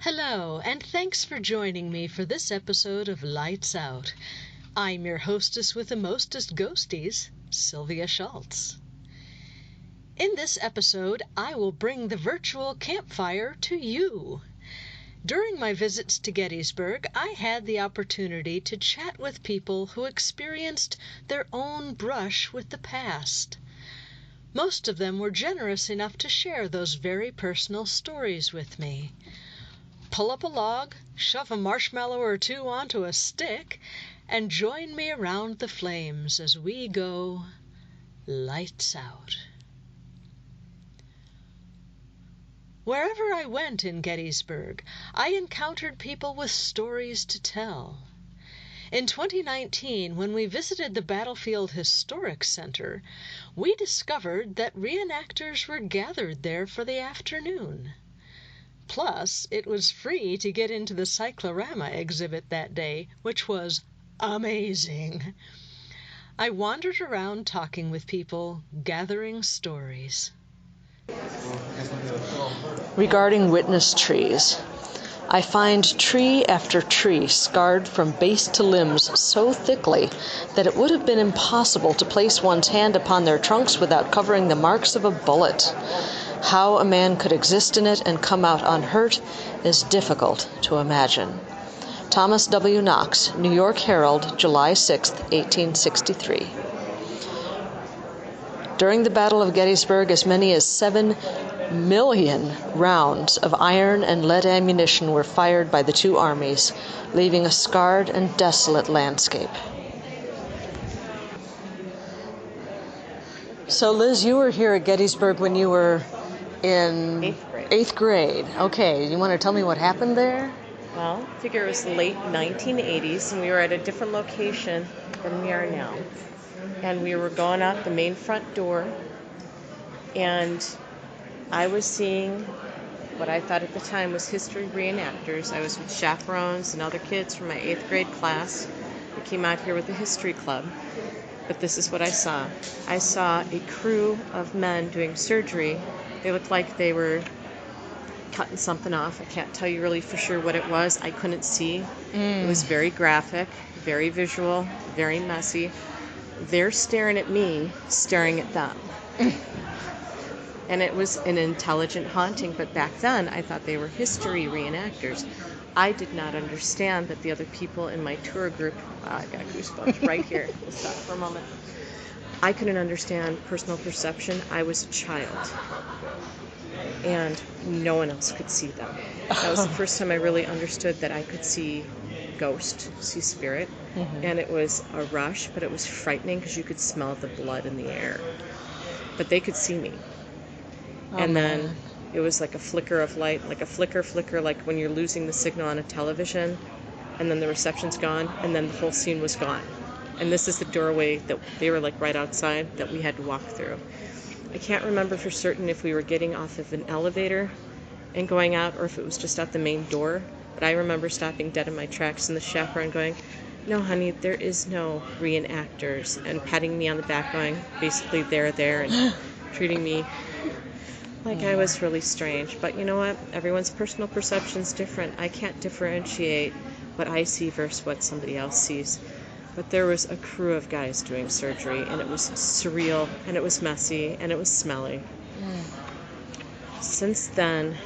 Hello, and thanks for joining me for this episode of Lights Out. I'm your hostess with the mostest ghosties, Sylvia Schultz. In this episode, I will bring the virtual campfire to you. During my visits to Gettysburg, I had the opportunity to chat with people who experienced their own brush with the past. Most of them were generous enough to share those very personal stories with me. Pull up a log, shove a marshmallow or two onto a stick, and join me around the flames as we go lights out. Wherever I went in Gettysburg, I encountered people with stories to tell. In 2019, when we visited the Battlefield Historic Center, we discovered that reenactors were gathered there for the afternoon. Plus, it was free to get into the Cyclorama exhibit that day, which was amazing. I wandered around talking with people, gathering stories. Regarding witness trees, I find tree after tree scarred from base to limbs so thickly that it would have been impossible to place one's hand upon their trunks without covering the marks of a bullet. How a man could exist in it and come out unhurt is difficult to imagine. Thomas W. Knox, New York Herald, July 6, 1863. During the Battle of Gettysburg, as many as 7 million rounds of iron and lead ammunition were fired by the two armies, leaving a scarred and desolate landscape. So, Liz, you were here at Gettysburg when you were in 8th grade. Okay, you want to tell me what happened there? Well, I figure it was the late 1980s, and we were at a different location than we are now. And we were going out the main front door, and I was seeing what I thought at the time was history reenactors. I was with chaperones and other kids from my 8th grade class. We came out here with the history club. But this is what I saw. I saw a crew of men doing surgery. They looked like they were cutting something off. I can't tell you really for sure what it was. I couldn't see. It was very graphic, very visual, very messy. They're staring at me, staring at them. And it was an intelligent haunting, but back then I thought they were history reenactors. I did not understand that the other people in my tour group, I got goosebumps right here. Let's stop for a moment. I couldn't understand personal perception. I was a child, and no one else could see them. That was the first time I really understood that I could see ghost, see spirit, and it was a rush, but it was frightening because you could smell the blood in the air. But they could see me. And then it was like a flicker of light, like a flicker, like when you're losing the signal on a television, and then the reception's gone, and then the whole scene was gone. And this is the doorway that they were like right outside that we had to walk through. I can't remember for certain if we were getting off of an elevator and going out, or if it was just at the main door. But I remember stopping dead in my tracks and the chaperone going, "No, honey, there is no reenactors," and patting me on the back going, basically, there, and treating me like I was really strange. But you know what? Everyone's personal perception's different. I can't differentiate what I see versus what somebody else sees. But there was a crew of guys doing surgery, and it was surreal, and it was messy, and it was smelly. Since then,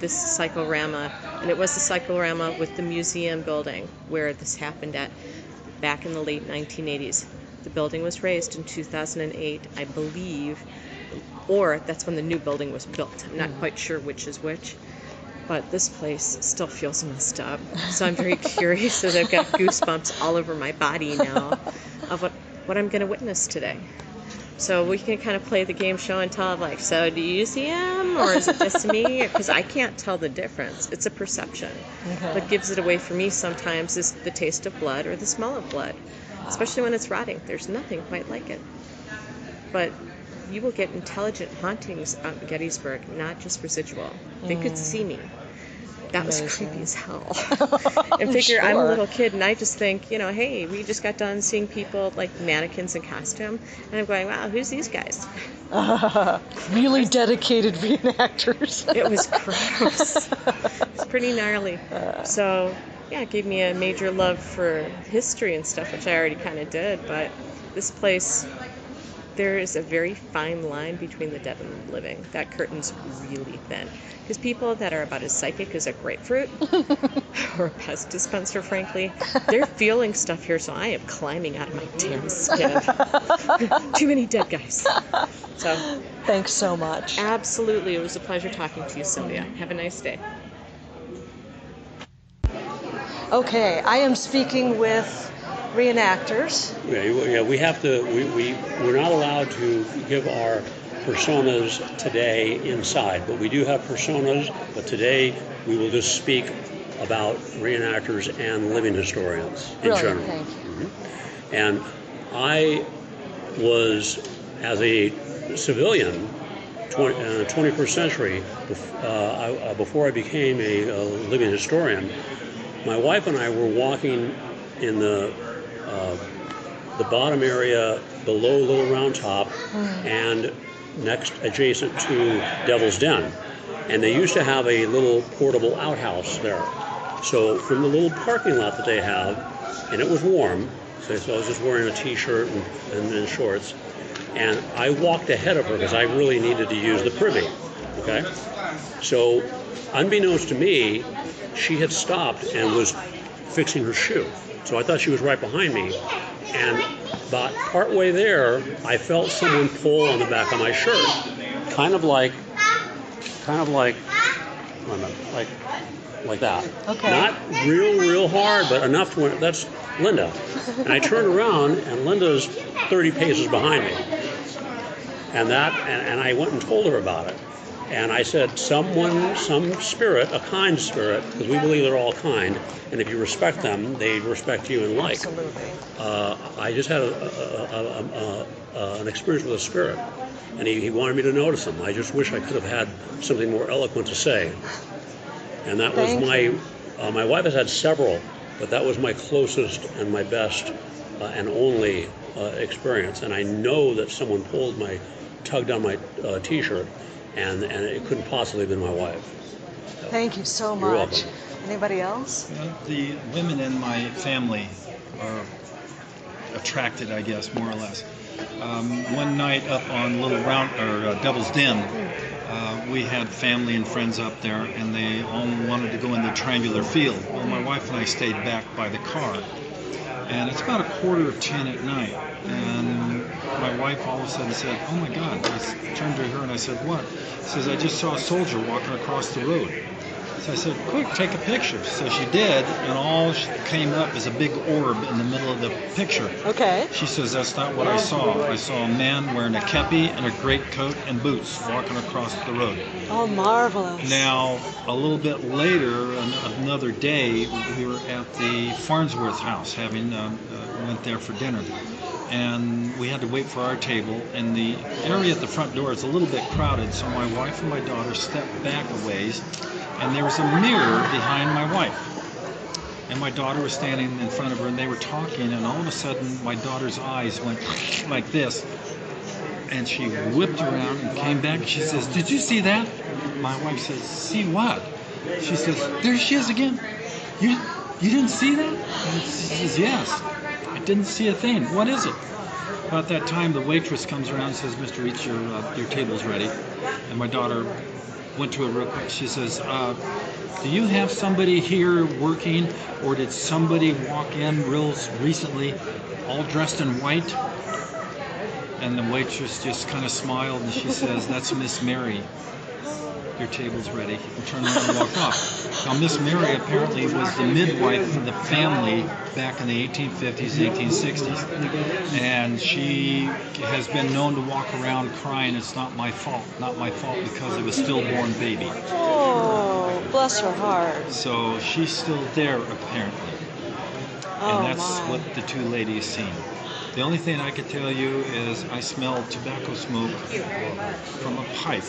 this cyclorama, and it was the cyclorama with the museum building where this happened at back in the late 1980s. The building was raised in 2008, I believe, or that's when the new building was built. I'm not quite sure which is which, but this place still feels messed up. So I'm very curious, as I've got goosebumps all over my body now, of what I'm going to witness today. So we can kind of play the game show and tell, like, so do you see him, or is it just me? Because I can't tell the difference. It's a perception. What gives it away for me sometimes is the taste of blood or the smell of blood, especially when it's rotting. There's nothing quite like it. But you will get intelligent hauntings out in Gettysburg, not just residual. They could see me. That was Amazing. creepy as hell. And figure I'm a Sure. little kid, and I just think, hey, we just got done seeing people like mannequins in costume, and I'm going, wow, who's these guys? Really dedicated reenactors. It was gross. It's pretty gnarly. So, yeah, it gave me a major love for history and stuff, which I already kind of did, but this place, there is a very fine line between the dead and the living. That curtain's really thin. Because people that are about as psychic as a grapefruit, or a pest dispenser, frankly, they're feeling stuff here, so I am climbing out of my damn skin. Too many dead guys. So, Thanks so much. absolutely, it was a pleasure talking to you, Sylvia. Have a nice day. Okay, I am speaking with reenactors. Yeah, we have to. We're not allowed to give our personas today inside, but we do have personas. But today we will just speak about reenactors and living historians in Brilliant, general. thank you. And I was, as a civilian, 21st century, before I became a living historian, my wife and I were walking in the bottom area below Little Round Top and next adjacent to Devil's Den. And they used to have a little portable outhouse there. So from the little parking lot that they have, and it was warm, so I was just wearing a t-shirt and shorts, and I walked ahead of her because I really needed to use the privy, okay? So unbeknownst to me, she had stopped and was fixing her shoe. So I thought she was right behind me, and about partway there, I felt someone pull on the back of my shirt, kind of like that. Okay. Not real hard, but enough to. That's Linda, and I turned around, and Linda's 30 paces behind me, and I went and told her about it. And I said, some spirit, a kind spirit, because we believe they're all kind, and if you respect them, they respect you and like. Absolutely. I just had an experience with a spirit, and he wanted me to notice him. I just wish I could have had something more eloquent to say. And that was my wife has had several, but that was my closest and my best and only experience. And I know that someone tugged on my t-shirt, and it couldn't possibly have been my wife. Thank you so much. You're welcome. Anybody else? The women in my family are attracted, I guess, more or less. One night up on Little Round Devil's Den, we had family and friends up there, and they all wanted to go in the triangular field. Well, my wife and I stayed back by the car, and it's about 9:45 at night, and my wife all of a sudden said, "Oh my God!" I turned to her and I said, "What?" She says, "I just saw a soldier walking across the road." So I said, "Quick, take a picture." So she did, and all came up is a big orb in the middle of the picture. Okay. She says, "That's not what I saw. I saw a man wearing a kepi and a greatcoat and boots walking across the road." Oh, marvelous. Now, a little bit later, another day, we were at the Farnsworth House, went there for dinner. And we had to wait for our table, and the area at the front door is a little bit crowded, so my wife and my daughter stepped back a ways, and there was a mirror behind my wife. And my daughter was standing in front of her, and they were talking, and all of a sudden, my daughter's eyes went like this, and she whipped around and came back, and she says, "Did you see that?" My wife says, "See what?" She says, "There she is again. You didn't see that?" And she says, "Yes. I didn't see a thing. What is it?" About that time, the waitress comes around and says, "Mr. Eats, your table's ready." And my daughter went to it real quick. She says, "Do you have somebody here working, or did somebody walk in real recently, all dressed in white?" And the waitress just kind of smiled, and she says, "That's Miss Mary. Your table's ready." And turned around and walked off. Now, Miss Mary apparently was the midwife for the family back in the 1850s and 1860s. And she has been known to walk around crying, "It's not my fault, not my fault," because of a stillborn baby. Oh, bless her heart. So she's still there, apparently. Oh, And that's my. what the two ladies seen. The only thing I could tell you is I smelled tobacco smoke from a pipe.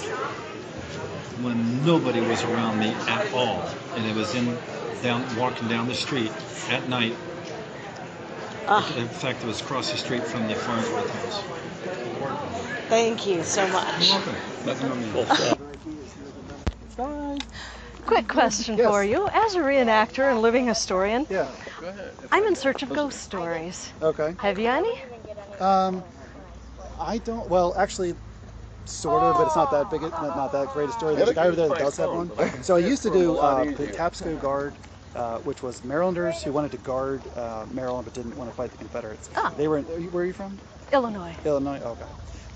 when nobody was around me at all, and it was walking down the street at night. In fact, it was across the street from the Farnsworth House. Thank you so much. You're welcome. Nothing on me. Quick question Yes. for you. As a reenactor and living historian, Yeah. I'm in search of ghost stories. Okay. Have you any? I don't. Well, actually, sort of, but it's not that big. Not that great a story. There's a guy over there that does have one. So I used to do the Tapsco Guard, which was Marylanders who wanted to guard Maryland but didn't want to fight the Confederates. Ah. They were. Where are you from? Illinois. Illinois. Okay.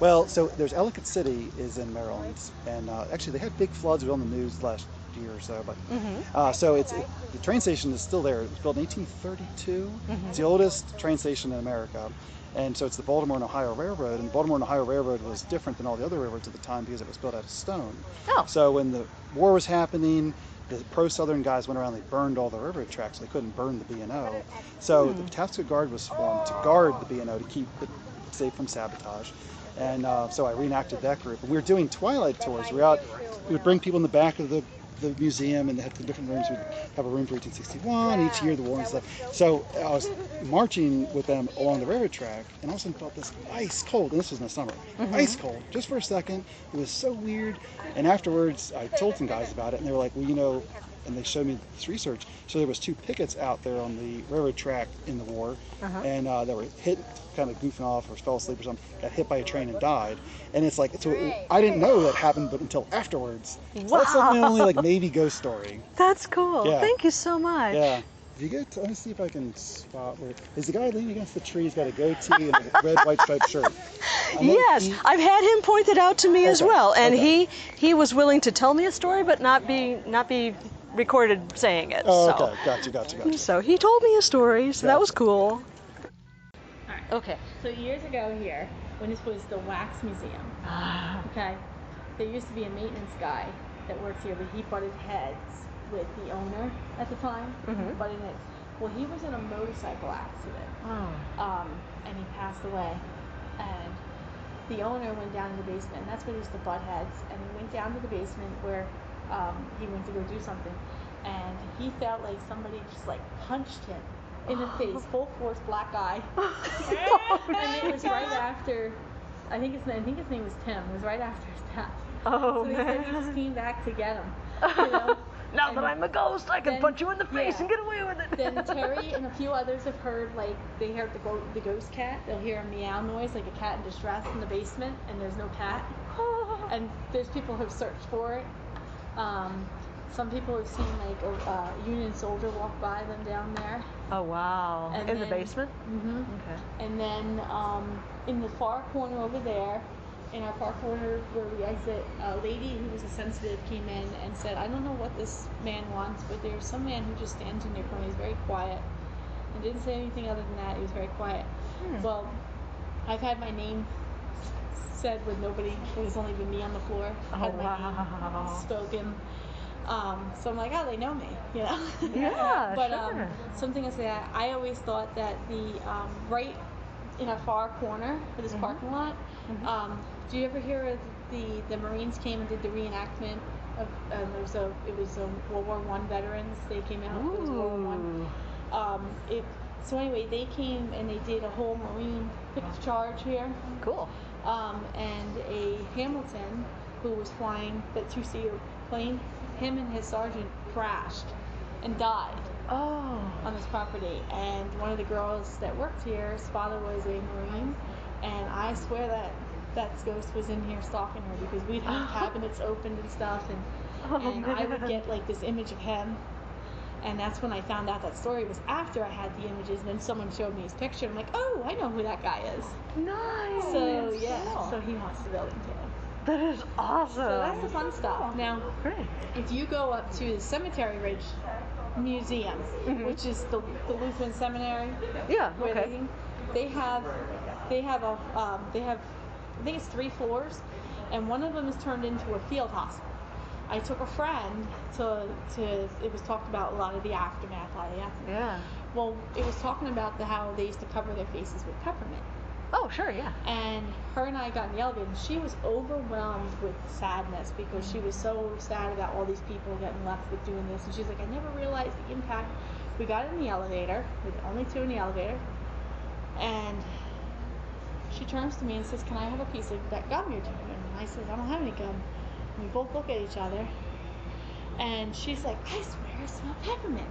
Well, so there's Ellicott City is in Maryland, and actually they had big floods. It was on the news last year or so, but so the train station is still there. It was built in 1832. It's the oldest train station in America, and so it's the Baltimore and Ohio Railroad. And the Baltimore and Ohio Railroad was different than all the other railroads at the time because it was built out of stone. Oh. So when the war was happening, the pro-Southern guys went around. They burned all the railroad tracks. They couldn't burn the B&O. So the Tapsco Guard was formed to guard the B&O to keep it safe from sabotage. And so I reenacted that group. And we were doing twilight tours. We would bring people in the back of the museum, and they had the different rooms. We'd have a room for 1861, each year the war and stuff. So I was marching with them along the railroad track, and all of a sudden felt this ice cold, and this was in the summer, ice cold, just for a second. It was so weird. And afterwards, I told some guys about it, and they were like, well, you know, and they showed me this research. So there was 2 pickets out there on the railroad track in the war, and they were hit, kind of goofing off or fell asleep or something, got hit by a train and died. And it's like, so I didn't know that happened, but until afterwards. So that's like my only like maybe ghost story. That's cool. Yeah. Thank you so much. Yeah. If you get, let me see if I can spot where. Is the guy leaning against the tree? He's got a goatee and a red, white striped shirt. Yes, I've had him pointed out to me as Okay, well, and okay. he was willing to tell me a story, but not be recorded saying it. Oh, so. okay. Gotcha. So he told me a story, so that was cool. Alright. Okay. So years ago here, when this was the wax museum, okay, there used to be a maintenance guy that worked here, but he butted heads with the owner at the time. Butted heads. Well, he was in a motorcycle accident, and he passed away. And the owner went down in the basement, and that's where he used to butt heads. And he went down to the basement where he went to go do something, and he felt like somebody just like punched him in the face, full force, black eye. And it was right after, I think his name was Tim. It was right after his death. Oh, so he man. said he just came back to get him. You know? Now that I'm a ghost, I can then- punch you in the face yeah. and get away with it. Then Terry and a few others have heard, like, they heard the ghost cat. They'll hear a meow noise, like a cat in distress in the basement, and there's no cat. And there's people who've searched for it. Some people have seen, like, a Union soldier walk by them down there. Oh, wow. And In the then- basement? Okay. And then in the far corner over there, in our far corner where we exit, a lady who was a sensitive came in and said, I don't know what this man wants, but there's some man who just stands in your corner. He's very quiet. And didn't say anything other than that. He was very quiet. Well, I've had my name said with nobody. It was only been me on the floor. I had my name spoken. So I'm like, oh, they know me, you know? Yeah, But sure. something is that I always thought that the right in a far corner of this parking lot, do you ever hear of the Marines came and did the reenactment of it was World War I veterans. They came out. It was World War I. So anyway, they came and they did a whole Marine charge here. Cool. And a Hamilton who was flying that 2-seater plane, him and his sergeant crashed and died on this property. And one of the girls that worked here, his father was a Marine, and I swear that ghost was in here stalking her because we'd have cabinets opened and stuff, and I would get like this image of him. And that's when I found out that story was after I had the images, and then someone showed me his picture. I'm like, oh, I know who that guy is. Nice. So yeah, so he haunts the building too. That is awesome. So that's the fun stuff. Now, Great. if you go up to the Cemetery Ridge Museum, which is the Lutheran Seminary, Yeah, where okay. they have I think it's 3 floors, and one of them is turned into a field hospital. I took a friend to it was talked about a lot of the aftermath. Yeah. Well, it was talking about how they used to cover their faces with peppermint. Oh, sure, yeah. And her and I got in the elevator, and she was overwhelmed with sadness because she was so sad about all these people getting left with doing this. And she's like, I never realized the impact. We got in the elevator, with only two in the elevator, and she turns to me and says, can I have a piece of that gum you're doing? And I said, I don't have any gum. And we both look at each other, and she's like, I swear I smell peppermint.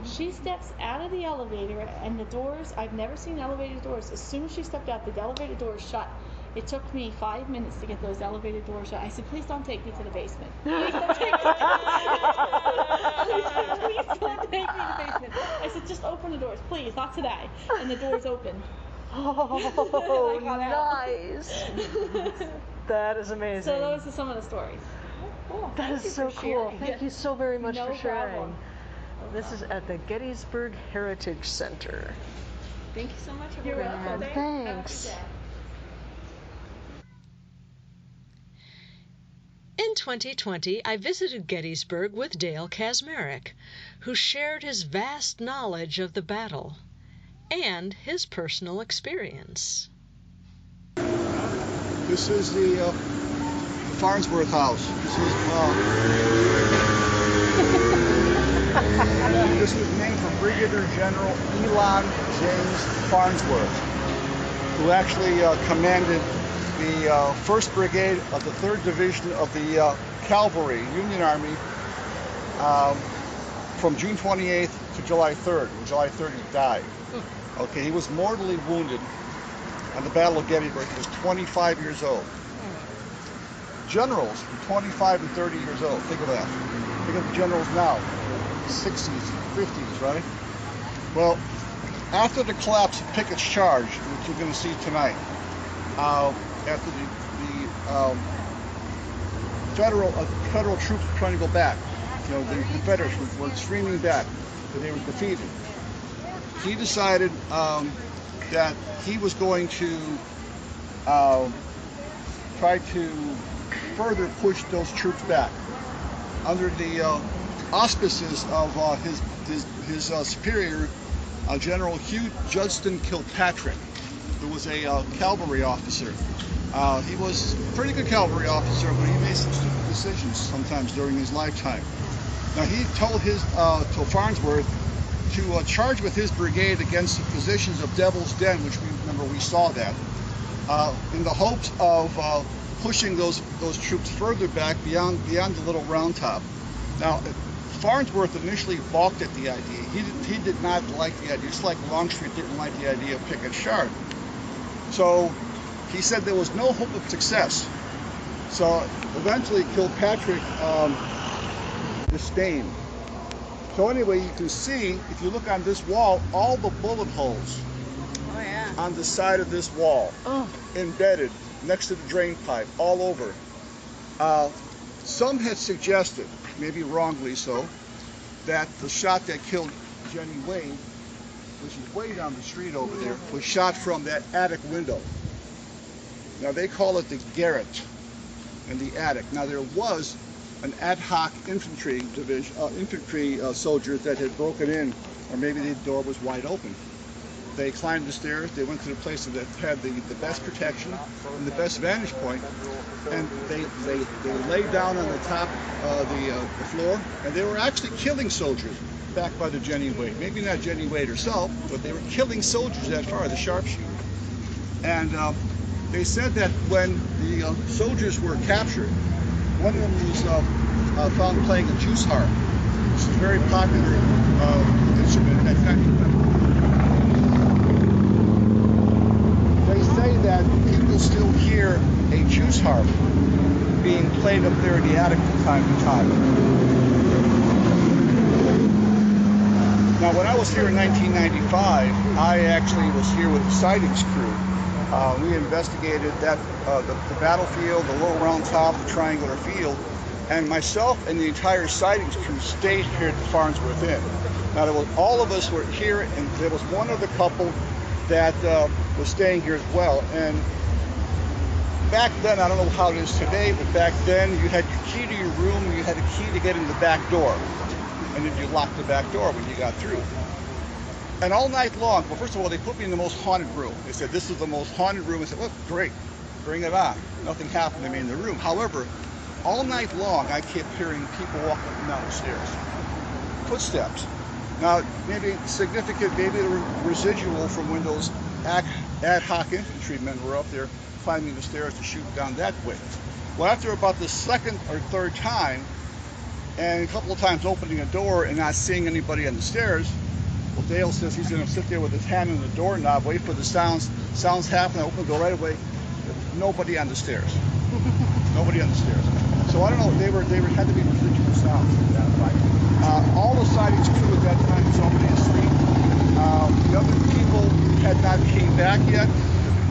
She steps out of the elevator, and the doors, I've never seen elevator doors. As soon as she stepped out, the elevator doors shut. It took me 5 minutes to get those elevator doors shut. I said, please don't take me to the basement. Please don't take me to the basement. Please don't take me to the basement. I said, just open the doors, please, not today. And the doors opened. Oh, I got out. nice. That is amazing. So those are some of the stories. Cool. That is so cool. Thank you so very much No for sharing. problem. This is at the Gettysburg Heritage Center. Thank you so much. You're welcome. Thanks. In 2020, I visited Gettysburg with Dale Kaczmarek, who shared his vast knowledge of the battle and his personal experience. This is the Farnsworth House. This was named for Brigadier General Elon James Farnsworth, who actually commanded the 1st Brigade of the 3rd Division of the Cavalry Union Army from June 28th to July 3rd. On July 3rd, he died. Okay, he was mortally wounded on the Battle of Gettysburg. He was 25 years old. Generals from 25 and 30 years old. Think of that. Think of the generals now. 60s, 50s, right? Well, after the collapse of Pickett's charge, which you're going to see tonight, after the federal troops were trying to go back, the Confederates were streaming back, but they were defeated. He decided that he was going to try to further push those troops back under the auspices of his superior, General Hugh Judson Kilpatrick, who was a cavalry officer. He was a pretty good cavalry officer, but he made some stupid decisions sometimes during his lifetime. Now he told to Farnsworth to charge with his brigade against the positions of Devil's Den, which we saw that, in the hopes of pushing those troops further back beyond the Little Round Top. Now, Farnsworth initially balked at the idea. He did not like the idea, just like Longstreet didn't like the idea of Pickett's charge. So he said there was no hope of success. So eventually Kilpatrick disdained. So anyway, you can see, if you look on this wall, all the bullet holes on the side of this wall, embedded next to the drain pipe, all over. Some had suggested, maybe wrongly so, that the shot that killed Jenny Wade, which is way down the street over there, was shot from that attic window. Now they call it the garret in the attic. Now there was an ad hoc infantry division, soldiers that had broken in, or maybe the door was wide open. They climbed the stairs, they went to the place that had the best protection and the best vantage point, and they laid down on the top of the floor, and they were actually killing soldiers back by the Jenny Wade. Maybe not Jenny Wade herself, but they were killing soldiers that far, the sharpshooter. And they said that when the soldiers were captured, one of them was found playing a juice harp, which is a very popular instrument at that time. They say that people still hear a juice harp being played up there in the attic from time to time. Now, when I was here in 1995, I actually was here with the sightings crew. We investigated that the battlefield, the Little Round Top, the Triangular Field, and myself and the entire sightings crew stayed here at the Farnsworth Inn. Now, all of us were here, and there was one other couple that was staying here as well. And back then, I don't know how it is today, but back then you had your key to your room, and you had a key to get in the back door, and then you locked the back door when you got through. And all night long, well, first of all, they put me in the most haunted room. They said, this is the most haunted room. I said, well, great, bring it on. Nothing happened to me in the room. However, all night long, I kept hearing people walking up and down the stairs. Footsteps. Now, maybe significant, maybe the residual from when those ad hoc infantrymen were up there climbing the stairs to shoot down that way. Well, after about the second or third time, and a couple of times opening a door and not seeing anybody on the stairs, well, Dale says he's going to sit there with his hand on the doorknob, wait for the sounds happen, open the door right away. Nobody on the stairs. Nobody on the stairs. So I don't know. They had to be residual sounds at that point. All the sightings crew at that time was already asleep. The other people had not came back yet.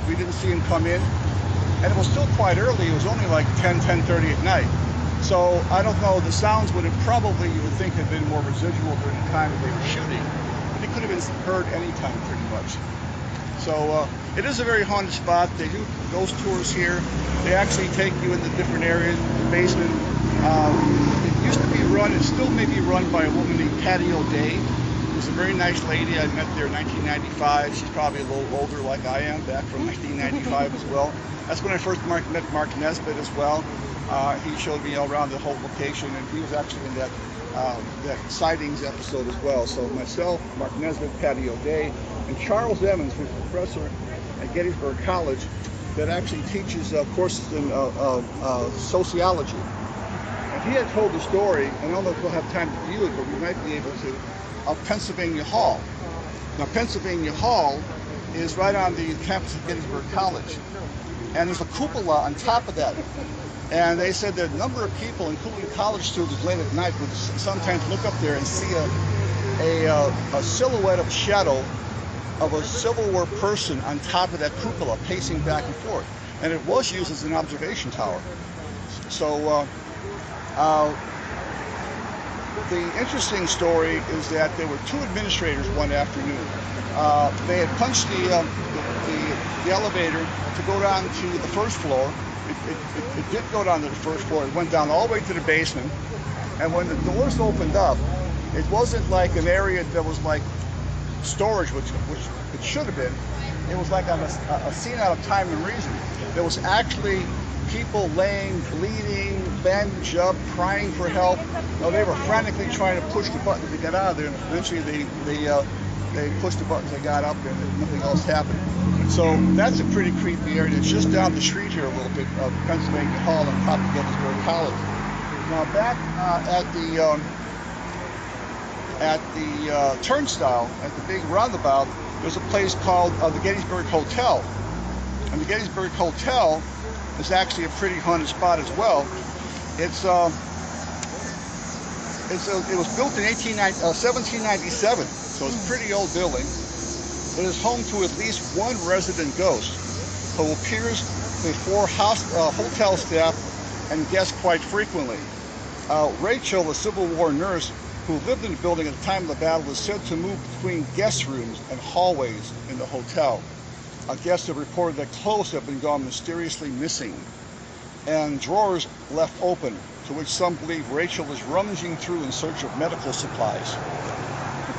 We didn't see them come in, and it was still quite early. It was only like 10:30 at night. So I don't know. The sounds would have probably, you would think, have been more residual during the time that they were shooting, but they could have been heard anytime, pretty much. So it is a very haunted spot. They do ghost tours here. They actually take you into different areas, the basement. It used to be run, it still may be run by a woman named Patty O'Day. Who's a very nice lady. I met there in 1995. She's probably a little older like I am, back from 1995 as well. That's when I first met Mark Nesbitt as well. He showed me all around the whole location, and he was actually in that sightings episode as well. So myself, Mark Nesbitt, Patty O'Day, and Charles Evans, who's a professor at Gettysburg College that actually teaches courses in sociology. And he had told the story, and I don't know if we'll have time to view it, but we might be able to, of Pennsylvania Hall. Now, Pennsylvania Hall is right on the campus of Gettysburg College, and there's a cupola on top of that. And they said that a number of people, including college students, late at night would sometimes look up there and see a silhouette of shadow of a Civil War person on top of that cupola, pacing back and forth. And it was used as an observation tower. So the interesting story is that there were two administrators one afternoon. They had punched the elevator to go down to the first floor. It did go down to the first floor. It went down all the way to the basement. And when the doors opened up, it wasn't like an area that was like storage, which it should have been. It was like on a scene out of Time and Reason. There was actually people laying, bleeding, bandaged up, crying for help. No, they were frantically trying to push the buttons to get out of there, and eventually they pushed the buttons, they got up, and nothing else happened. So that's a pretty creepy area. It's just down the street here a little bit of Pennsylvania Hall on top of Gettysburg College. Now back at the turnstile, at the big roundabout, there's a place called the Gettysburg Hotel. And the Gettysburg Hotel is actually a pretty haunted spot as well. It was built in 1797, so it's a pretty old building. It is home to at least one resident ghost who appears before hotel staff and guests quite frequently. Rachel, a Civil War nurse who lived in the building at the time of the battle, is said to move between guest rooms and hallways in the hotel. Guests have reported that clothes have been gone mysteriously missing and drawers left open, to which some believe Rachel is rummaging through in search of medical supplies.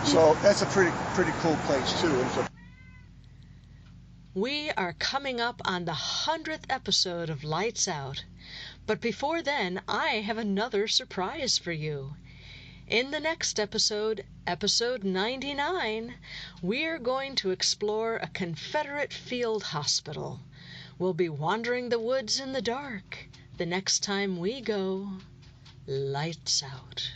So that's a pretty cool place too. We are coming up on the 100th episode of Lights Out, but before then I have another surprise for you. In the next episode, episode 99, we're going to explore a Confederate field hospital. We'll be wandering the woods in the dark the next time we go Lights Out.